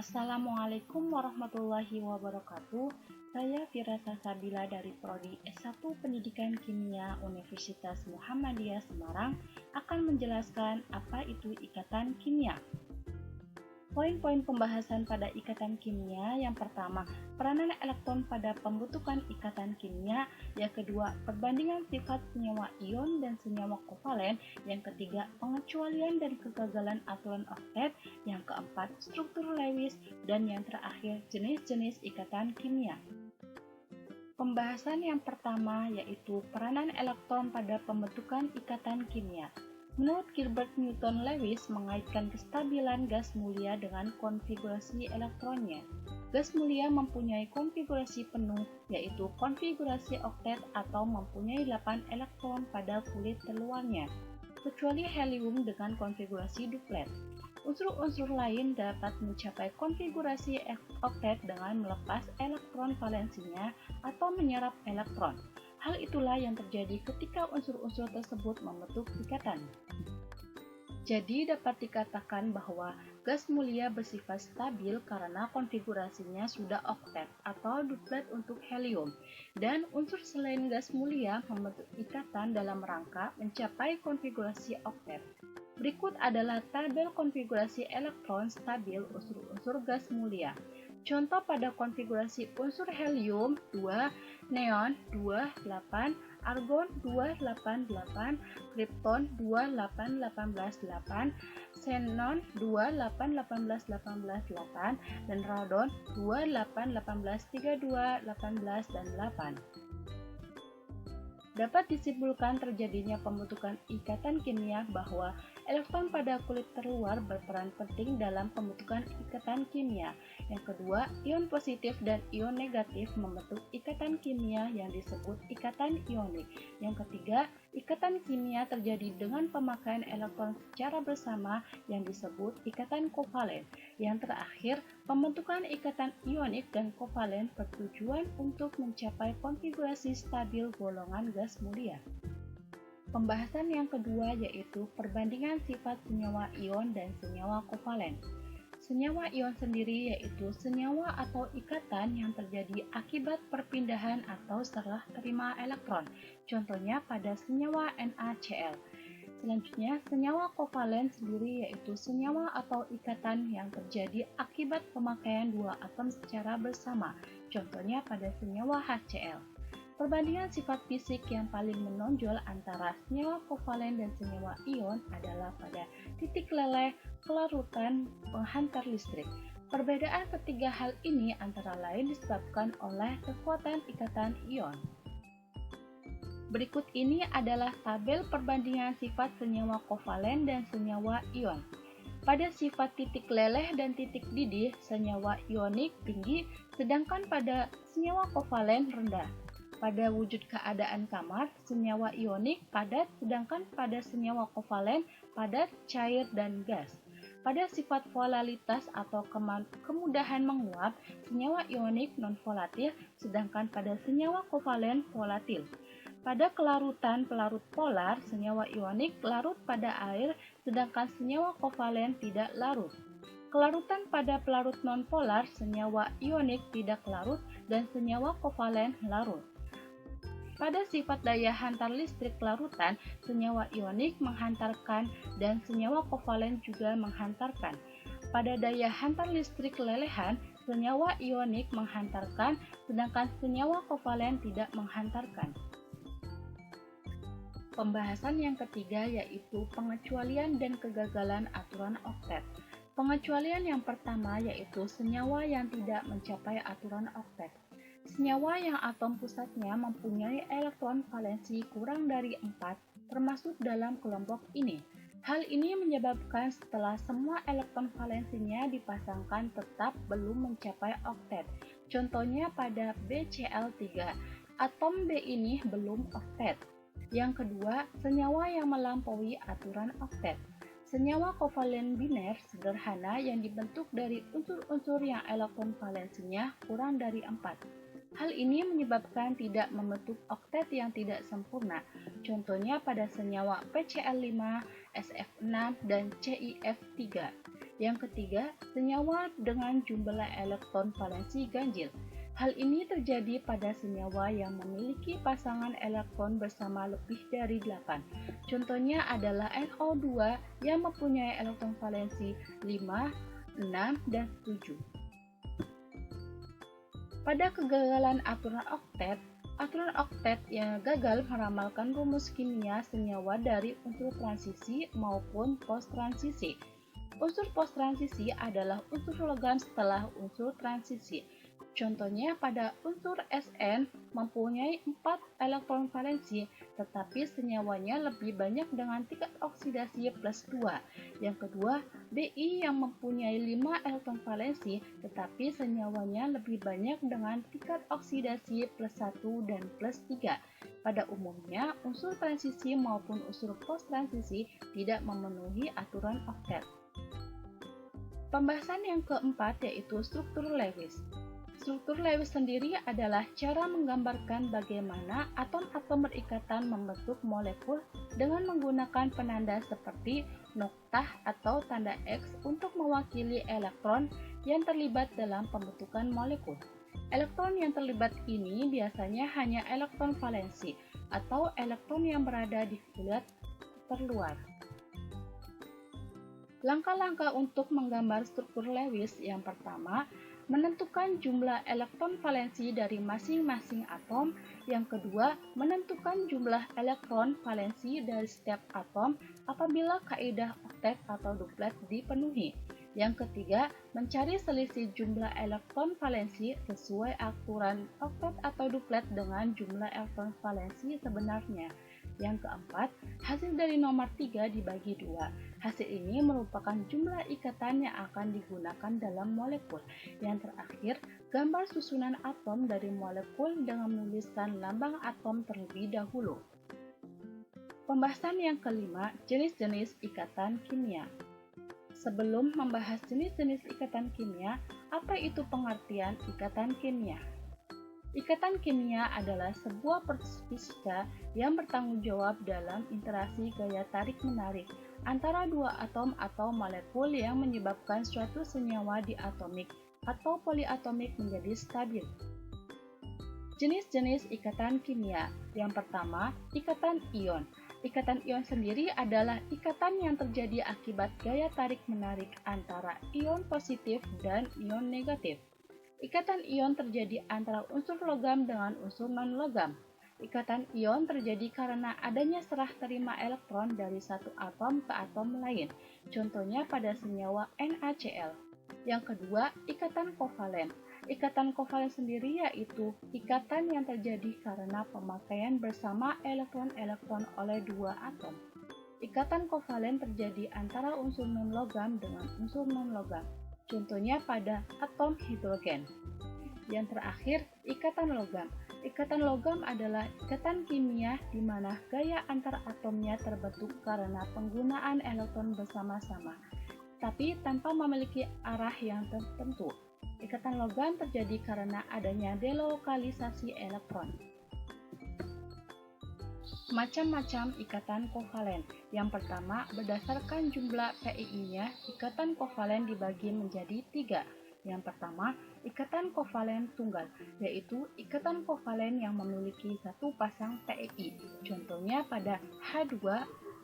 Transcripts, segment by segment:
Assalamualaikum warahmatullahi wabarakatuh. Saya Fira Salsabila dari Prodi S1 Pendidikan Kimia Universitas Muhammadiyah Semarang akan menjelaskan apa itu ikatan kimia. Poin-poin pembahasan pada ikatan kimia: yang pertama, peranan elektron pada pembentukan ikatan kimia; yang kedua, perbandingan sifat senyawa ion dan senyawa kovalen; yang ketiga, pengecualian dan kegagalan aturan oktet; yang keempat, struktur Lewis; dan yang terakhir, jenis-jenis ikatan kimia. Pembahasan yang pertama yaitu peranan elektron pada pembentukan ikatan kimia. Menurut Gilbert Newton Lewis mengaitkan kestabilan gas mulia dengan konfigurasi elektronnya. Gas mulia mempunyai konfigurasi penuh, yaitu konfigurasi oktet atau mempunyai 8 elektron pada kulit terluarnya, kecuali helium dengan konfigurasi duplet. Unsur-unsur lain dapat mencapai konfigurasi oktet dengan melepas elektron valensinya atau menyerap elektron. Hal itulah yang terjadi ketika unsur-unsur tersebut membentuk ikatan. Jadi dapat dikatakan bahwa gas mulia bersifat stabil karena konfigurasinya sudah oktet atau duplet untuk helium, dan unsur selain gas mulia membentuk ikatan dalam rangka mencapai konfigurasi oktet. Berikut adalah tabel konfigurasi elektron stabil unsur-unsur gas mulia. Contoh pada konfigurasi unsur helium 2, neon 2, 8, argon 2, 8, 8, kripton 2, 8, 18, 8, xenon 2, 8, 18, 18, 8, dan radon 2, 8, 18, 32, 18, dan 8. Dapat disimpulkan terjadinya pembentukan ikatan kimia bahwa elektron pada kulit terluar berperan penting dalam pembentukan ikatan kimia. Yang kedua, ion positif dan ion negatif membentuk ikatan kimia yang disebut ikatan ionik. Yang ketiga, ikatan kimia terjadi dengan pemakaian elektron secara bersama yang disebut ikatan kovalen. Yang terakhir, pembentukan ikatan ionik dan kovalen bertujuan untuk mencapai konfigurasi stabil golongan gas mulia. Pembahasan yang kedua yaitu perbandingan sifat senyawa ion dan senyawa kovalen. Senyawa ion sendiri yaitu senyawa atau ikatan yang terjadi akibat perpindahan atau serah terima elektron, contohnya pada senyawa NaCl. Selanjutnya, senyawa kovalen sendiri yaitu senyawa atau ikatan yang terjadi akibat pemakaian dua atom secara bersama, contohnya pada senyawa HCl. Perbandingan sifat fisik yang paling menonjol antara senyawa kovalen dan senyawa ion adalah pada titik leleh, kelarutan, penghantar listrik. Perbedaan ketiga hal ini antara lain disebabkan oleh kekuatan ikatan ion. Berikut ini adalah tabel perbandingan sifat senyawa kovalen dan senyawa ion. Pada sifat titik leleh dan titik didih, senyawa ionik tinggi, sedangkan pada senyawa kovalen rendah. Pada wujud keadaan kamar, senyawa ionik padat, sedangkan pada senyawa kovalen padat, cair, dan gas. Pada sifat volatilitas atau kemudahan menguap, senyawa ionik non-volatil, sedangkan pada senyawa kovalen volatil. Pada kelarutan pelarut polar, senyawa ionik larut pada air, sedangkan senyawa kovalen tidak larut. Kelarutan pada pelarut non-polar, senyawa ionik tidak larut dan senyawa kovalen larut. Pada sifat daya hantar listrik larutan, senyawa ionik menghantarkan dan senyawa kovalen juga menghantarkan. Pada daya hantar listrik lelehan, senyawa ionik menghantarkan, sedangkan senyawa kovalen tidak menghantarkan. Pembahasan yang ketiga yaitu pengecualian dan kegagalan aturan oktet. Pengecualian yang pertama yaitu senyawa yang tidak mencapai aturan oktet. Senyawa yang atom pusatnya mempunyai elektron valensi kurang dari 4 termasuk dalam kelompok ini. Hal ini menyebabkan setelah semua elektron valensinya dipasangkan tetap belum mencapai oktet. Contohnya pada BCl3, atom B ini belum oktet. Yang kedua, senyawa yang melampaui aturan oktet. Senyawa kovalen biner sederhana yang dibentuk dari unsur-unsur yang elektron valensinya kurang dari 4. Hal ini menyebabkan tidak membentuk oktet yang tidak sempurna, contohnya pada senyawa PCl5, SF6, dan CIF3. Yang ketiga, senyawa dengan jumlah elektron valensi ganjil. Hal ini terjadi pada senyawa yang memiliki pasangan elektron bersama lebih dari 8. Contohnya adalah NO2 yang mempunyai elektron valensi 5, 6, dan 7. Pada kegagalan aturan oktet yang gagal meramalkan rumus kimia senyawa dari unsur transisi maupun post-transisi. Unsur post-transisi adalah unsur logam setelah unsur transisi. Contohnya pada unsur Sn mempunyai 4 elektron valensi, tetapi senyawanya lebih banyak dengan tingkat oksidasi plus 2. Yang kedua, Bi yang mempunyai 5 elektron valensi, tetapi senyawanya lebih banyak dengan tingkat oksidasi plus 1 dan plus 3. Pada umumnya, unsur transisi maupun unsur post-transisi tidak memenuhi aturan oktet. Pembahasan yang keempat yaitu struktur Lewis. Struktur Lewis sendiri adalah cara menggambarkan bagaimana atom-atom berikatan membentuk molekul dengan menggunakan penanda seperti noktah atau tanda X untuk mewakili elektron yang terlibat dalam pembentukan molekul. Elektron yang terlibat ini biasanya hanya elektron valensi atau elektron yang berada di kulit terluar. Langkah-langkah untuk menggambar struktur Lewis yang pertama, menentukan jumlah elektron valensi dari masing-masing atom. Yang kedua, menentukan jumlah elektron valensi dari setiap atom apabila kaidah oktet atau duplet dipenuhi. Yang ketiga, mencari selisih jumlah elektron valensi sesuai aturan oktet atau duplet dengan jumlah elektron valensi sebenarnya. Yang keempat, hasil dari nomor 3 dibagi 2. Hasil ini merupakan jumlah ikatan yang akan digunakan dalam molekul. Yang terakhir, gambar susunan atom dari molekul dengan menuliskan lambang atom terlebih dahulu. Pembahasan yang kelima, jenis-jenis ikatan kimia. Sebelum membahas jenis-jenis ikatan kimia, apa itu pengertian ikatan kimia? Ikatan kimia adalah sebuah proses fisika yang bertanggung jawab dalam interaksi gaya tarik-menarik antara dua atom atau molekul yang menyebabkan suatu senyawa diatomik atau poliatomik menjadi stabil. Jenis-jenis ikatan kimia. Yang pertama, ikatan ion. Ikatan ion sendiri adalah ikatan yang terjadi akibat gaya tarik-menarik antara ion positif dan ion negatif. Ikatan ion terjadi antara unsur logam dengan unsur non-logam. Ikatan ion terjadi karena adanya serah terima elektron dari satu atom ke atom lain, contohnya pada senyawa NaCl. Yang kedua, ikatan kovalen. Ikatan kovalen sendiri yaitu ikatan yang terjadi karena pemakaian bersama elektron-elektron oleh dua atom. Ikatan kovalen terjadi antara unsur non-logam dengan unsur non-logam. Contohnya pada atom hidrogen. Yang terakhir, ikatan logam. Ikatan logam adalah ikatan kimia di mana gaya antar atomnya terbentuk karena penggunaan elektron bersama-sama, tapi tanpa memiliki arah yang tertentu. Ikatan logam terjadi karena adanya delokalisasi elektron. Macam-macam ikatan kovalen. Yang pertama, berdasarkan jumlah PiI-nya, ikatan kovalen dibagi menjadi 3. Yang pertama, ikatan kovalen tunggal, yaitu ikatan kovalen yang memiliki satu pasang PiI. Contohnya pada H2,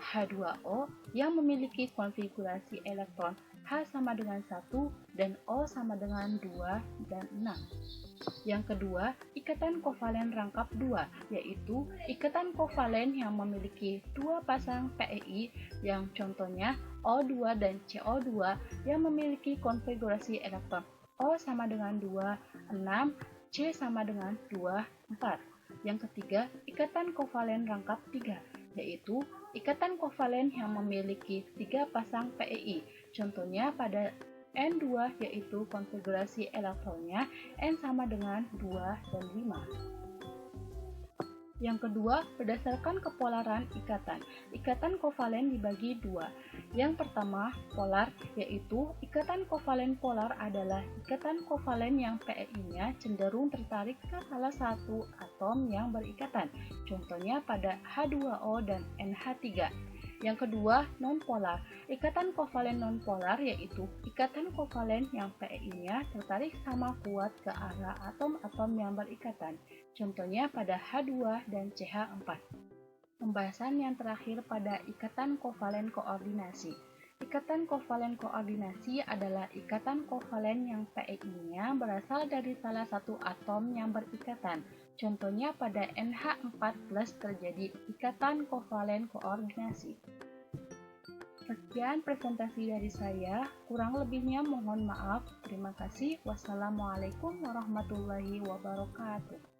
H2O yang memiliki konfigurasi elektron H sama dengan 1 dan O sama dengan 2 dan 6. Yang kedua, ikatan kovalen rangkap 2, yaitu ikatan kovalen yang memiliki dua pasang PiI yang contohnya O2 dan CO2 yang memiliki konfigurasi elektron O sama dengan 2, 6, C sama dengan 2, 4. Yang ketiga, ikatan kovalen rangkap 3, yaitu ikatan kovalen yang memiliki 3 pasang PiI. Contohnya pada N2 yaitu konfigurasi elektronnya N sama dengan 2 dan 5. Yang kedua, berdasarkan kepolaran ikatan. Ikatan kovalen dibagi 2, Yang pertama, polar, yaitu ikatan kovalen polar adalah ikatan kovalen yang PeI-nya cenderung tertarik ke salah satu atom yang berikatan, contohnya pada H2O dan NH3. Yang kedua, nonpolar. Ikatan kovalen nonpolar yaitu ikatan kovalen yang PeI-nya tertarik sama kuat ke arah atom-atom yang berikatan, contohnya pada H2 dan CH4. Pembahasan yang terakhir pada ikatan kovalen koordinasi. Ikatan kovalen koordinasi adalah ikatan kovalen yang PeI-nya berasal dari salah satu atom yang berikatan. Contohnya pada NH4+ terjadi ikatan kovalen koordinasi. Sekian presentasi dari saya, kurang lebihnya mohon maaf. Terima kasih. Wassalamualaikum warahmatullahi wabarakatuh.